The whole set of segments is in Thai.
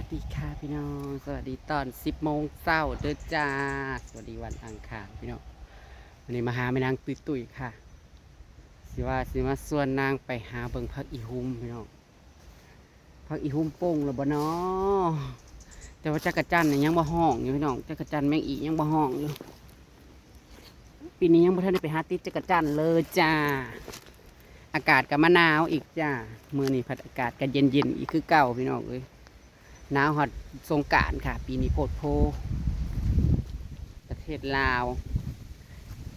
วัสดีค่ะพี่น้องสวัสดีตอน10 โมงเช้าเด้อจ้าสวัสดีวันอังคารพี่น้องวันนี้มาหาแม่นางตุยค่ะสิมาส่วนนางไปหาเบิ่งพักอีหุ่มพี่น้องพักอีหุ่มโป่งแล้วบ่เนาะแต่ว่าจักรจันทร์เนี่ยยังบ่ห้องอยู่พี่น้องจักรจันทร์แมงอียังบ่ห้องอยู่ปีนี้ยังบ่ทันได้ไปหาติดจักรจันทร์เลยจ้าอากาศก็มะนาวอีกจ้ามื้อนี้พัดอากาศก็เย็นๆอีกคือเก่าพี่น้องเอ้ยหนาวฮอดสงกรานต์ค่ะปีนี้โพดโพประเทศลาว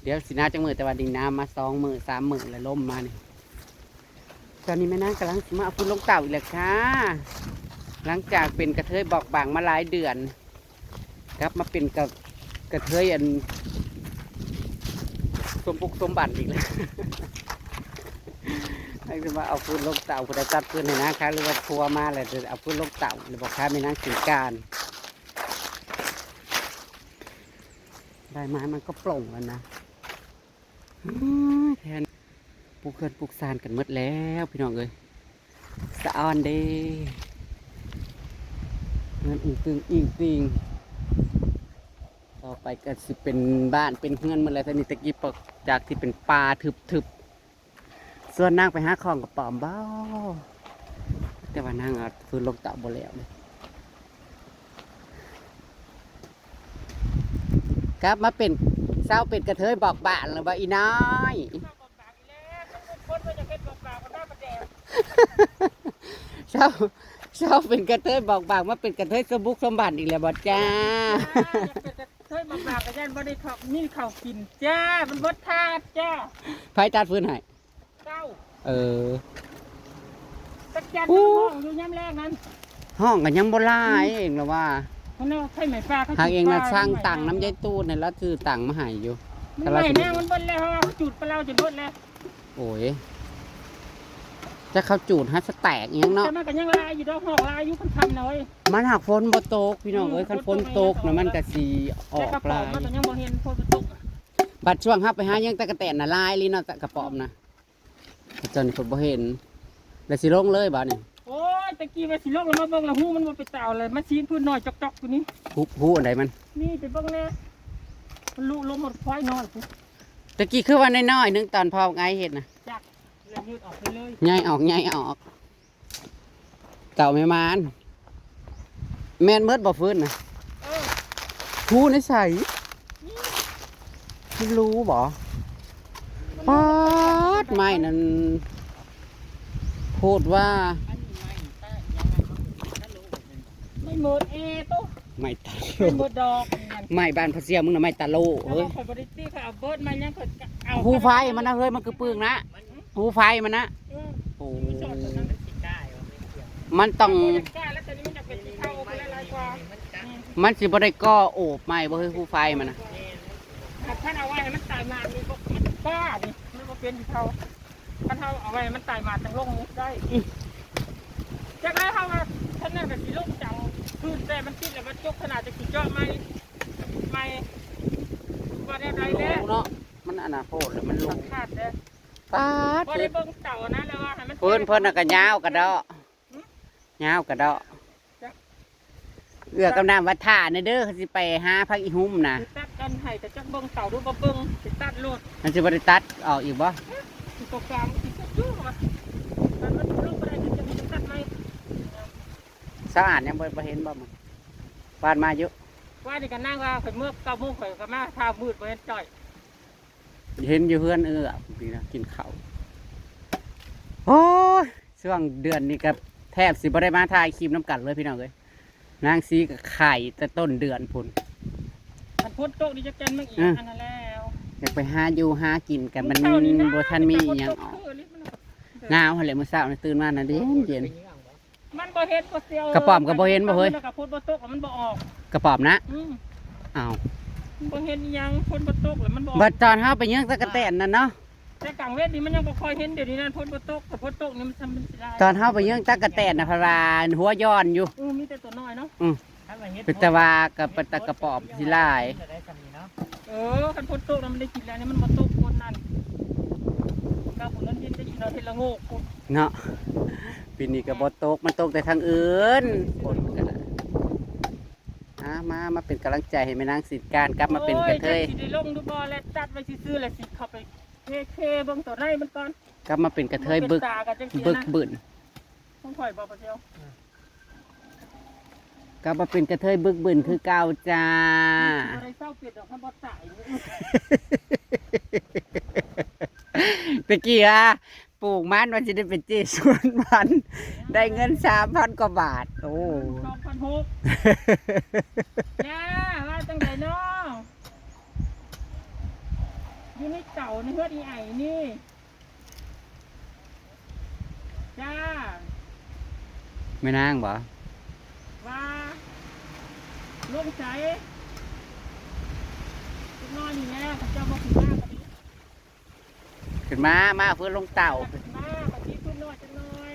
เดี๋ยวสิน้าจังมือแต่ว่าดินน้ำมา2 มื้อ3 มื้อแล้วล่มมานี่ตอนนี้แม่นางกำลังสิมาเอาฝุ่นลงเต่าอีกแล้วค่ะหลังจากเป็นกระเทยบอกบางมาหลายเดือนกลับมาเป็นกระเทยอันสมบุกสมบัติอีกแล้วให้จะมาเอาฝุ่นลงเต่าคุณจัดเพื่อนให้นะคะหรือว่าทัวมาเลยจะเอาฝุ่นลงเต่าหรือบอกค้าแม่นางสิงการได้ไม้มันก็โปร่งแล้วนะแทนปลูกเขื่อนปลูกซานกันหมดแล้วพี่น้องเอ้ยสะออนเด้เงินอิงตึงอิงติงต่อไปก็สิเป็นบ้านเป็นเงินหมดแล้วทีนี้ตะกี้ปกจากที่เป็นป่าทึบๆส่วนนางไปหาของกับป๋อมเบ้าแต่ว่านางเอาฟืนลงเต่าบ่แล้วเลยครับมาเป็นเศร้าเป็นกระเทยบอกบ้านหรือว่าอีน้อยเศร้าเป็นกระเทยบอกบางมาเป็นกระเทยสมบุกสมบัติอีกแล้วบอจ้าเป็นกระเทยบอกบางกระยันบ่ได้เขานี่เขากินจ้ามันบดทาดจ้าไฟตัดฟืนให้เจ้าตะจันห้องอยู่ย้ำแรกนั้นห้องกันยังโบราณเองหรอว่าเขาเนาะใช่ไหมฟ้าเขาหากเองนะสร้างตังน้ำใจตู้ในละคือตังมาหายอยู่ไม่แน่มันบดแล้วเขาจุดปลาจุดบดแล้วโอ้ยจะเข้าจูดฮัสแตกยังเนาะแต่มันก็ยังลายอยู่ดอกหอกลายอยู่พันทันเลยมันหักฝนบ่ตกพี่น้องเอ้ยคันฝนตกนะมันก็สีออกลายมันก็ยังบ่เห็นฝนตกบัดช่วงฮับไปหายังตะกะแตนน่ะลายลีเนาะตะกระป๋อมนะจนฝนบ่เห็นแล้วสิลงเลยบ่เนี่ยโอ้ยตะกี้ว่าสิลงแล้วมาเบิ่งแล้วหูมันบ่ไปเต่าเลยมาชี้พื้นหน่อยจอกๆตัวนี้หูอันใดมันนี่ไปเบิ่งแน่มันลุลมหมดควายน้อยตะกี้คือว่าน้อยๆนึงตอนพอไงเห็นนะจักแล้วยืดออกไปเลยใหญ่ออกเต่าไม่มานแม่นเมิดบ่ฟื้นนะหูในใสรู้บ่ป๊าดไม่นั่นพูดว่าไม่หมดตุ๊ไม่ตาโลไม่หมดดอกไม่บ้านพระเสียมึงน่ะไม่ตาโลเฮ้ยบริตี้ค่ะเอาเบิร์ดมายังเอาหูไฟมันนะเฮ้ยมันคือปืนนะหูไฟมันนะโอ้มันต้องมันสิบ่ได้ก่อโอบไม่บ่เฮ้ยหูไฟมันนะท่านเอาไว้ให้มันตายมานี่ก็บ้าดิมันก็เป็นเขาท่านเอาไว้มันตายมาจังลงนี้ได้จากนั้นเขาท่านนั่นก็สีลงจังพื้นแต่มันติดแล้วมันจกขนาดจะกี่เจาะไม่ว่าได้ไรแล้วเนาะมันอนาคตแล้วมันลงขาดเลยป้าดว่าได้เบิ่งเต่านะแล้วว่าให้มันเพิ่นน่ะก็ยาวกระเดาะยาวกระเดาะเอื้อกำน้ำวัดท่าในเด้อเขาสิไปหาพักอีหุ่มนะตัดกันให้แต่จักเบิ่งเต่าดูบ่เบิ่งสิตัดโลดมันสิบ่ได้ตัดออกอีกบ่สิตกกลางสิตกยุ่งว่ะมันลงบ่ได้จะมีตัดไหมสะอาดยังบ่เห็นบ่มึงบ้านมาเยอะว่านี่กันนั่งว่าข่อยเมื่อ9 โมงข่อยก็มาท่ามืดบ่เห็นจ่อยเห็นอยู่เพื่อนปีนะกินข้าวโอ้ยช่วงเดือนนี้ก็แทบสิบ่ได้มาถ่ายคลิปน้ำกันเลยพี่น้องเอ้ยนางซีกับไข่แต่ต้นเดือนพุ่นมันพ้นโต๊ะนี่จะกันมึงอีกอันนั้นแล้วอยากไปหาอยู่หากินกันมันบ่ทันมีอย่างออกหนาวหั่นแหละมื้อเช้านี่ตื่นมาน่ะเย็นมันบ่เห็นบ่เสียวกระป๋อมก็บ่เห็นบ่เฮ้ยกระพุ้นบ่ตกมันบ่ออกกระป๋อมนะอ้าวบ่เห็นยังพ้นบ่ตกแล้วมันบ่บัดตอนเฮาไปยังตะกะแตนนั่นเนาะแต่กลางเวทนี่มันยังบ่ค่อยเห็นเดี๋ยวนี้นั่นพ้นบ่ตกแต่พ้นตกนี่มันทำเป็นสิได้ตอนเฮาไปยังตะกะแตนน่ะพราหัวย้อนอยู่มีแต่ตัวน้อยเนาะเป็นตะวากับปะตะกระป๋อมสิลายคันพ้นตกมันได้กินแล้วนี่มันบ่ตกคนนั่นกาบุญนั้นเย็นได้กินเอาเฮ็ดละโงกเนาะปีนี้ก็บ่ตกมันตกแต่ทางอื่นฝนก็ มาเป็นกำลังใจให้แม่นางสิการกลับมาเป็นกระเทย โอ้สิได้ลงดูบ่แล้วจัดไว้ซื่อๆแล้วสิเข้าไปเคเบิ่งตัวในมันก่อน กลับมาเป็นกระเทยบึก ตากันจังซี่ บึก นะ บึน ต้องข่อยบ่ปะเดียว กลับมาเป็นกระเทยบึกบึนคือเก่าจ้า บ่ได้เศร้าเปลี่ยนดอกคันบ่ตาย ตะกี้ปลูกมันว่าจะได้เป็นเจสวนมันได้เงิน3,000 กว่าบาทโอ้ 2,600ย่าว่าจังไดเนาะอยู่ในเต่าในเฮือดอีไอ้นี่จ้า แม่นางบ่ ว่าลงใจลูกน้อยนี่แหละเขาเจ้าบ่ขึ้นมากันนี้ ขึ้นมาเพื่อลงเต่า ขึ้นมาบัดนี้ขึ้นน้อยจังน้อย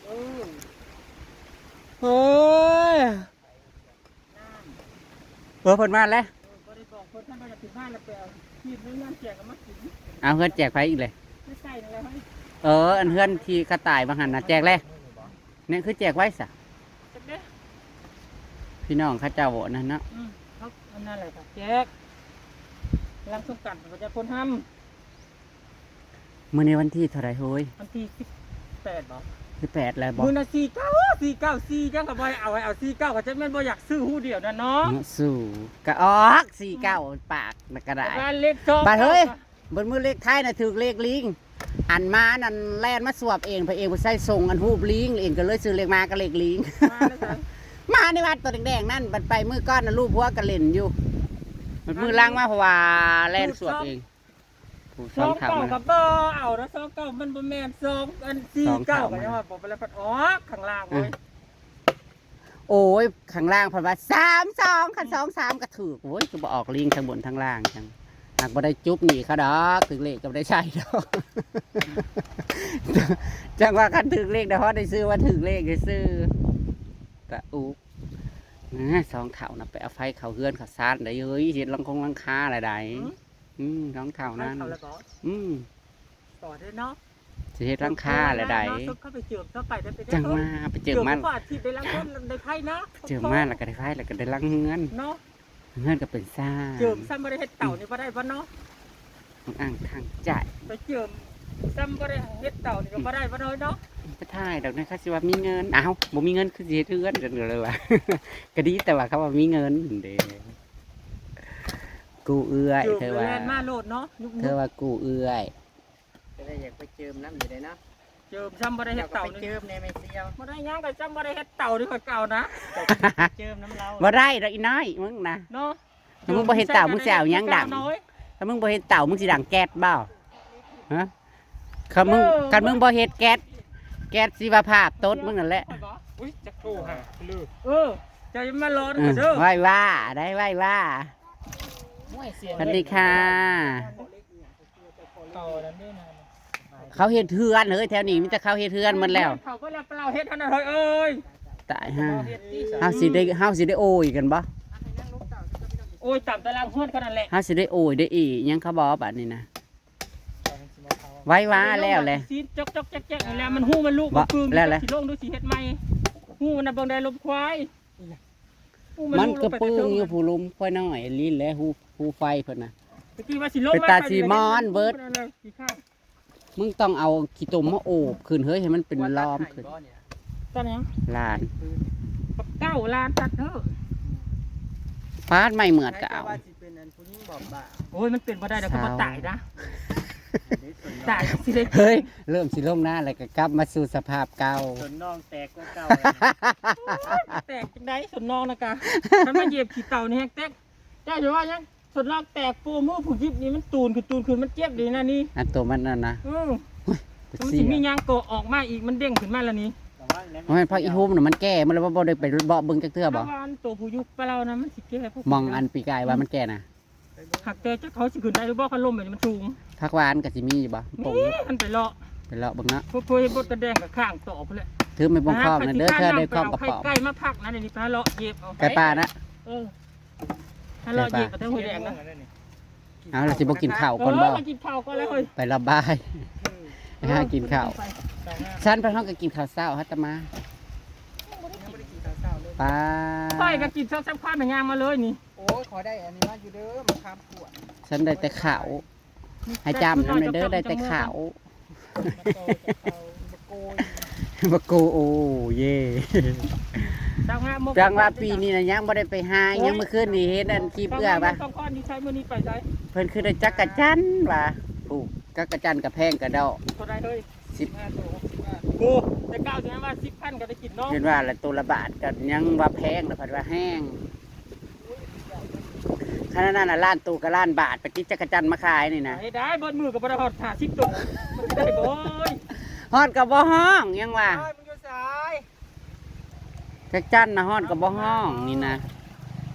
เออ เฮ้ย น้ำ เพิ่นมาแล้ว บ่ได้บอกเพิ่นท่านบ่อยากขึ้นบ้านแล้วไปเอาที่เรื่องแจกกับมากิน เอาเพื่อนแจกไปอีกเลย ไม่ใส่อะไรให้ อันเพื่อนที่กระต่ายบางหันนะแจกเลยเนี่ยคือแจกไว้สะ จักเด้อ พี่น้องเข้าเจ้าโหนั่นเนาะ เขาอันนั้นแหละค่ะแจกลังสงกรานต์เขาจะพ่นห้ มื้อในวันที่เท่าไหรเฮ้ย ำวันที่18บ่ คือ8แล้วบอก มื้อน่ะ494จังก็บ่ให้เอาให้เอา49ก็จะแม่นบ่อยากซื้อฮู้เดียวนั่นเนาะ สู่กะออก49ปากนักกระดาษ บ้านเล็กซอง บาดเฮ้ย บนมือเลขท้ายน่ะถือเลขลิงอันมานั่นแล่นมาสวบเองพระเองบ่ใส่ส่งอันฮูบลิงเองก็เลยซื้อเลขมาก็เลขลิง มาแล้วจ้ะ มาในวัดตัวแดงๆนั่นบัดไปมือก้อนน่ะรูปหัวกระเล่นอยู่มันมือล่างมาเพราะว่าแล่นสวบเองผู้ ซ ซ้อ อน ง ข่าว เก้า มัน กับบ่เอาแล้วซองเก้ามันบ่แม่นซองอัน49ก็ยังว่าบ่ไปแล้วพัดออกข้างล่างเว้ย โอ้ยข้างล่างเพราะว่า3-2คัน2-3ก็ถูกโอ้ยคือบ่ออกลิงทั้งบนทั้งล่างจังหากบ่ได้จุ๊บหนีเขาดอกถึงเลขก็บ่ได้ใช่ดอก จังว่าคันถึงเลขเดี๋ยวเขาได้ซื้อว่าถึงเลขได้ซื้อแต่อุ๊บสองเท่านะไปเอาไฟเขาเฮือนเขาซานได้เฮ้ยเห็นลังคาอะไรได้สองเท่านั้น เขาแล้วก็ ต่อได้เนาะ สิเฮ็ดลังคาอะไรได้ เข้าไปเจิมเข้าไปได้ไป จังมาไปเจอมัน กว่าที่ได้ล้างคนได้ไพ่นะ เจอมาแล้วก็ได้ไฟแล้วก็ได้ลังเงิน เนาะ เงินก็เป็นซ่า เจิมซ้ำบ่ได้เฮ็ดเต่านี่บ่ได้บ่เนาะ ต้องอ้างทางจ่าย ไปเจิมซ้ำบ่ได้เฮ็ดเต่านี่ก็บ่ได้บ่น้อยเนาะ ก็ถ่ายดอกนะคะสิว่ามีเงินอ้าวบ่มีเงินคือสิเฮ็ดเฮือนเด้อเลยว่ะ ก็ดีแต่ว่าเขาว่ามีเงินเด้กูเอื้อย เจิม เธอว่า แลนมาโลดเนาะยุก เธอว่ากูเอื้อย ก็เลยอยากไปเจิมน้ำอยู่เลยเนาะ เจิมซ้ำบ่ได้เฮ็ เจ้า ด ก็ เต่า ไป นี่ เจิมในไม่เซียว บ่ได้หยังก็ซ้ำบ่ได้เฮ็ดเต่านี่ก็เก่านะ เจ้าก็ไปเจิมน้ำเรา บ่ได้ดอกอีน้อยมึงนะ เนาะ ถ้ามึงบ่เฮ็ดเต่ามึงสิเอาหยังดัง น้อย ถ้ามึงบ่เฮ็ดเต่ามึงสิดังแก๊สบ่ฮะคันมึงบ่เฮ็ดแก๊สชีวภาพตดมึงนั่นแหละ อุ้ยจักโตหาลือจะมารอ เออ เด้อ ไหว้ว่าได้ไหว้ว่า ม่วยเสีย สวัสดีค่ะ เต่านั่นนี่นะ เขาเฮ็ดเฮือนเฮ้ยแถวนี้มีแต่เขาเฮ็ดเฮือนหมดแล้ว เขาก็แล้วเปล่าเฮ็ดเท่านั้นเอ้ย ตายฮะเฮาสิได้โอยกันบ่ โอ้ยต่ำตารางเฮือนขนาดแหละ เฮาสิได้โอยได้อียังเขาบอกบัดนี้นะไหว้ว่าแล้วแหละ สิจกแจ๊กๆนี่แหละมันฮู้มันลูกมันปืน แล้วแหละ สิลงดูสิเฮ็ดใหม่ฮู้มันน่ะเบิ่งได้ลมควายฮู้ มัน ลู ก็ ไป ปึ้ง เทิ อยู่ผู้ลุมค่อยน้อยลิ้นและหูไฟเพิ่นน่ะ ตะกี้ว่าสิลง เป็นตาสีมอนเบิด ขี้ข้าง มึงต้องเอาขี้ตุ่มมาโอบขึ้นเฮ้ยให้มันเป็นล้อมขึ้น ตอนนี้ ลาน เก้าล้านตัดเด้อ ฟาดไม่เหมือดก็เอา ว่าสิเป็นอันผู้หญิงบอกบ่า โอ้ยมันเป็นบ่ได้เดี๋ยวเขามาตายนะตายสิได้ เฮ้ยเริ่มสิลงหน้าแล้วก็กลับมาสู่สภาพเก่า ส่วนน้องแตกก็เก่า แตกจังได๋สนนองนะกะมันมาเหยียบขี้เต่านี่แฮกแตกเจ้าอย่าว่ายังสนนองแตกปูมือผู้ยิบนี่มันตูนขึ้นมันเจ็บดีนะนี่ อันตัวมันนั่นนะ มัน เสี สิ ย มียางโกะออกมาอีกมันเด้งขึ้นมาแล้วนี่ เพราะมันพออีฮูมน่ะมันแก่มันเลยบ่ได้ไปเบาะเบิ่งจักเทื่อบ่ ถ้าว่าอันตัวผู้ยุกไปแล้วนะมันสิแก้พวก มองอันปีกายว่ามันแก่น่ะ หักแต่จักเขาสิขึ้นได้หรือบ่คันลมแบบนี้มันสูง ผักหวานก็สิมีอยู่บ่ปง นี่มันไปเลาะ ไปเลาะเบิ่งเนาะ พวกบดกระแดงกับข้างต่อพุ่นแหละ ถือไม่บ่งคล้องนั่นเด้อเธอได้คล้องกระ ไข่ ป๋อง ไก่มาพักนะเดี๋ยวนี้ไปเลาะเหยียบเอา ไก่ป่านะ เออถ้าเลาะเหยียบกับทั้งหัวแดงนะ เอาเราสิบ่กินข้าวก่อนบ่ มากินข้าวก่อนแล้วเฮ้ย ไประบายหากินข้าวฉันไปห้องก็กินข้าวเช้าฮัตตมา ยังไม่ได้กินข้าวเช้าเลย ป้า ค่อยก็กินซอกซ้ำข้าวหนังยางมาเลยนี่ โอ้ยขอได้อันนี้มาอยู่เด้อมาคำขวด ฉันได้แต่ขาวให้จำนั่นเด้อได้แต่ขาว มาโตกับเขามาโกย บโกโอเย่ จังหวะมุก จังว่าปีนี้นะยังบ่ได้ไปหายังเมื่อคืนนี่เห็นอันคลิปเอื้อปะ ต้องก้อนที่ใช้มื้อนี้ไปได้ เพิ่นคือได้จักกะจันว่ะปลูกจักกะจันกับแพงกระดอก เท่าไรเฮ้ย 15 โต โอ้แต่ก้าวถึงว่า10,000ก็ได้กินเนาะ เห็นว่าละตัวละบาทก็ยังว่าแพงแล้วเพิ่นว่าแห้งขนาดนั้นน่ะล้านตู้กับล้านบาทไปติดจักกะจันมาขายนี่นะ ได้ได้เบิดมือกับบ่ได้ฮอด50ตัวมันได้บ่ย ฮอดกับบ่ห้องยังว่า ไอ้มึงอยู่สาย จักจันนะฮอดกับบ่ห้องนี่นะ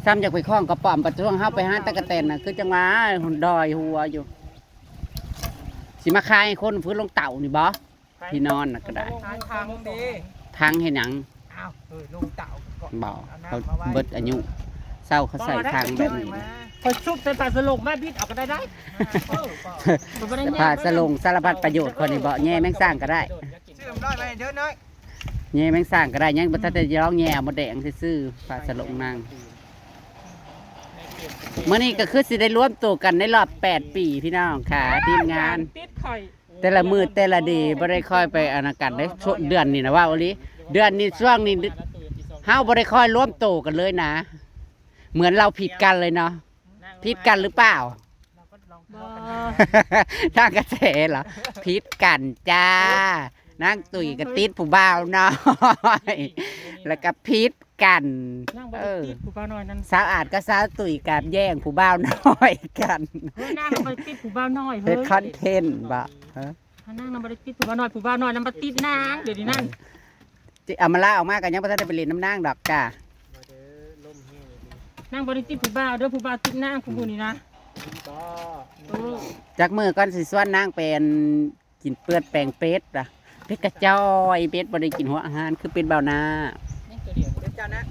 ซ้ำอยากไปคล้องกระป๋อมประท้วงเฮาไปหาตะกะแตนน่ะคือจังหวะหุ่นดอยหัวอยู่สิมาขายให้คนพื้นลงเต่านี่บ่ที่นอนน่ะก็ได้ ทางดี ทางเฮ็ดหยัง อ้าวลงเต่าก่อน บ่เขาเบิดอายุเศร้าเขาใส่ทางแบบนี้นะ พอชุบใส่ปลาสลงแม่บิดเอาก็ได้ได้ สภาสลงสารพัดประโยชน์คนนี้บ่แง่แมงสร้างก็ได้ ชื่อร้อยไปเด้อน้อย แง่แมงสร้างก็ได้ยังบ่ทันได้ร้องแง่หมดแดงซื่อๆฟ้าสลงนางมื้อนี้ก็คือสิได้รวมตัวกันในรอบ8ปีพี่น้องค่ะทีมงาน ติดไข่ แต่ละมือแต่ละดีบ่ได้ค่อยไปอนากันได้ช่วงเดือนนี้นะว่าอีหลีเดือนนี้ช่วงนี้เฮาบ่ได้ค่อยร่วมโตกันเลยนะ เหมือนเราผิดกันเลยเนาะผิดกันหรือเปล่า บ่ ทางกระแสเหรอผิดกันจ้านั่งตุ๋ยกับติดผู้บ่าวน้อยแล้วก็ผิดกัน นั่งบ่ได้ติดผู้บ่าวน้อยนั่น สาวอาจก็สาวตุ๋ยกับแย่งผู้บ่าวน้อยกัน เฮ้ยนั่งบ่ได้ติดผู้บ่าวน้อย เป็ เฮ้ น ย คอนเทนต์บ่ฮะ นั่งบ่ได้ติดผู้บ่าวน้อยผู้บ่าวน้อยนั่นมาติดนางเดี๋ยวนี้นั่น จิเอามาล่าออกมากันยังบ่ทันได้ไปเล่นน้ำนางดอกจ้า นั่งบ่ได้ติดผู้บ่าวเด้อผู้บ่าวติดนางผู้มื้อนี้นะ ก็ เออ จากมือก่อนสิส่วนนางเป็นกินเปื้อนแปลงเป็ดอ่ะเป็ดกระจอยเป็ดบ่ได้กินหัวอาหารคือเป็นเบานา นี่ตัวเดียวเดี๋ยวเจ้านะ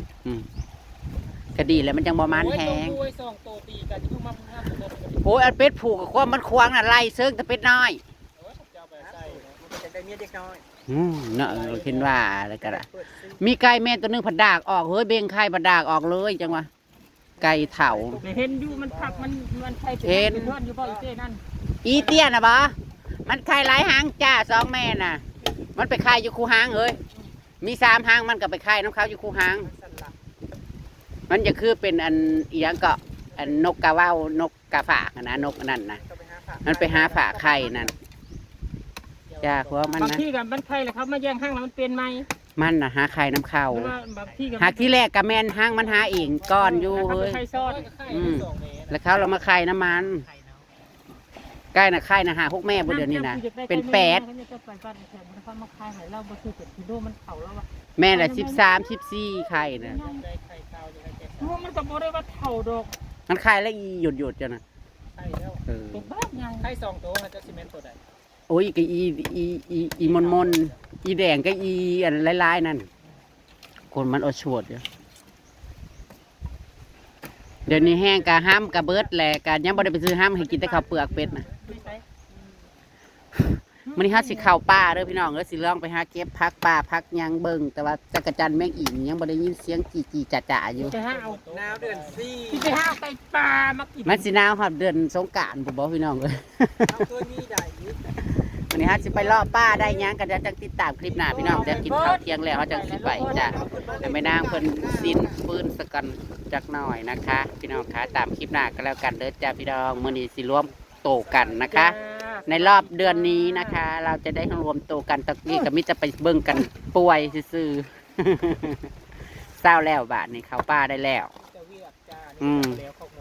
ก็ดีแล้วมันจังบ่มันแฮง โอ้ยสองโตตีกันที่เพิ่งมาห้ามตัวเดียว โอ้ยอันเป็ดผูกกับความมันควางน่ะไล่เซิงแต่เป็ดน้อย เจ้าไปใส่ มันจะได้เมียเด็กน้อย เนาะเราคิดว่าอะไรก็ได้ เปิดซิ มีไก่แม่ตัวหนึงผัดดากออกเฮ้ยเบ่งไข่ผัดดากออกเลยจังวะไก่เถา เห็นอยู่มันผักมันใครเป็น เห็น เพื่อนอยู่บ่อีเต้นั่น อีเตี้ยน่ะบ่มันไข่หลายหางจ้า2แม่น่ะ มันไปไข่อยู่คูหางเฮ้ยมี3หางมันก็ไปไข่น้ำเขาอยู่คูหาง สั่นหลัก มันจะคือเป็นอันอีหยังก็อันนกกาว่าวนกกาฝากอะนะนกอันนั่นนะ ก็ไปหาผัก มันไปหาฝาไข่นั่นจ้าหัวมัน บาง นะ ที่กับมันใครแหละครับมาแย่งห้างแล้วมันเป็นไหม มันนะหาไข่น้ำเข้า หรือว่าบางที่กับ หากที่แรกกะแมนห้างมันหาเองก้อนอยู่ เฮ้ เฮ้ ย ย ใครซ่อน อืมแล้วเขาเรามาไข่น้ำมันใกล้น่ะไข่น่ะหาพวกแม่บนเดือนนี้นะเป็น8 เขาจะไปบ้านแข่งมันเขามาขายให้เราบ่ซื้อเป็ดกิโลมันเผาแล้วว่ะ แม่ละ13 14ไข่นะ มันก็บ่ได้ว่าเผาดอก มันไข่แล้วอีหยุดจ้ะนะ ใช่แล้ว เออ เป็นบ้าใหญ่ ใช่2 ตัวมันจะซีเมนต์ตัวใด โอ้ยก็อีมนอีแดงก็อีอันลายๆนั่นคนมันเอาชวดอยู่เดี๋ยวนี้แห้งกะห้ามกะเบิดแหละกะยังบ่ได้ไปซื้อห้ามให้กินแต่ข้าวเปลือกเป็ดนะมื้อนี้เฮาสิเข้าป่าเด้อพี่น้องเอ้ยสิลองไปหาเก็บผักป่าผักหยังเบิ่งแต่ว่าจักรจันทร์แมงอียังบ่ได้ยินเสียงจีๆจ๋าๆอยู่ จะห้าเอา หนาวเดือน ที่ไปห้าไปปลามากิน มันสิหนาวฮอดเดือนสงกรานต์บ่พี่น้องเอ้ย เอาตัวนี้ได้อีก วันนี้ฮะสิไปเลาะป้าได้หยังกันจะจังติดตามคลิปหน้าพี่น้องเดี๋ยวกินข้าวเที่ยงแล้วเขาจังสิไปจ้ะแต่ไม่นางเพิ่นสิ้นฟื้นสกันจักหน่อยนะคะ พี่น้องคะตามคลิปหน้าก็แล้วกันเด้อจ้าพี่น้องมื้อนี้สิรวมโตกันนะคะ ในรอบเดือนนี้นะคะ เราจะได้รวมโตกันตะกี้ก็มิจะไปเบิ่งกันป่วยซื่อๆ เศร้าแล้วบาดนี้เข้าป้าได้แล้ว จะเวียกจ้า อืม แล้วข้าวหมู